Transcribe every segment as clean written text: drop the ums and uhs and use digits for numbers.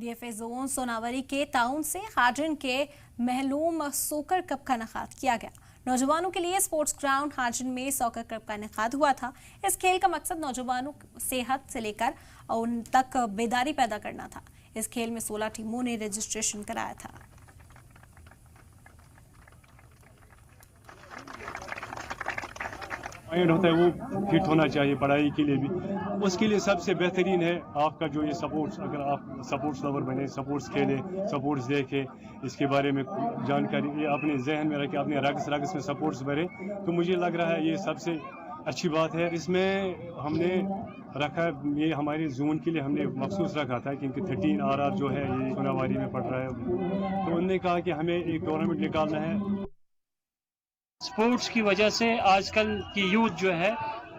DFA zone सोनावरी के ताउन से हाजिन के महलूम सोकर कप का इनेकाद किया गया। नौजवानों के लिए स्पोर्ट्स ग्राउंड हाजिन में सॉकर कप का इनेकाद हुआ था। इस खेल का मकसद नौजवानों सेहत से लेकर उन तक बेदारी पैदा करना था। इस खेल में 16 टीमों ने रजिस्ट्रेशन कराया था। माइंड होता है वो फिट होना चाहिए पढ़ाई के लिए भी। उसके लिए सबसे बेहतरीन है आपका जो ये सपोर्ट्स। अगर आप सपोर्ट्स लवर बने, सपोर्ट्स खेलें, सपोर्ट्स देखें, इसके बारे में जानकारी ये अपने जहन में रखें, अपने रगस में सपोर्ट्स भरें, तो मुझे लग रहा है ये सबसे अच्छी बात है। इसमें हमने रखा ये हमारे जोन के लिए हमने मखसूस रखा था क्योंकि 13 RR जो है ये सोनावारी में पड़ रहा है, तो उन्होंने कहा कि हमें एक टूर्नामेंट निकालना है। स्पोर्ट्स की वजह से आजकल की यूथ जो है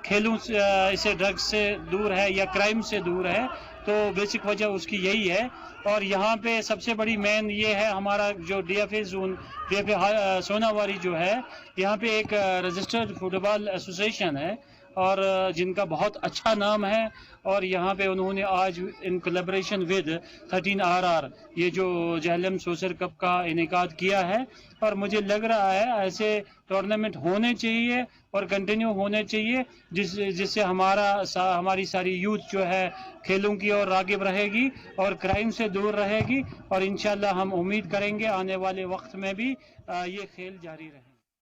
खेलों से, इसे ड्रग्स से दूर है या क्राइम से दूर है, तो बेसिक वजह उसकी यही है। और यहाँ पे सबसे बड़ी मेन ये है हमारा जो डीएफए जोन डीएफए सोनावारी जो है, यहाँ पे एक रजिस्टर्ड फुटबॉल एसोसिएशन है और जिनका बहुत अच्छा नाम है। और यहाँ पे उन्होंने आज इन कोलैबोरेशन विद 13 RR ये जो जहलम सोसर कप का इनेकाद किया है। और मुझे लग रहा है ऐसे टूर्नामेंट होने चाहिए और कंटिन्यू होने चाहिए, जिससे हमारी सारी यूथ जो है खेलों की ओर रागिब रहेगी और क्राइम से दूर रहेगी। और इंशाल्लाह हम उम्मीद करेंगे आने वाले वक्त में भी ये खेल जारी रहे।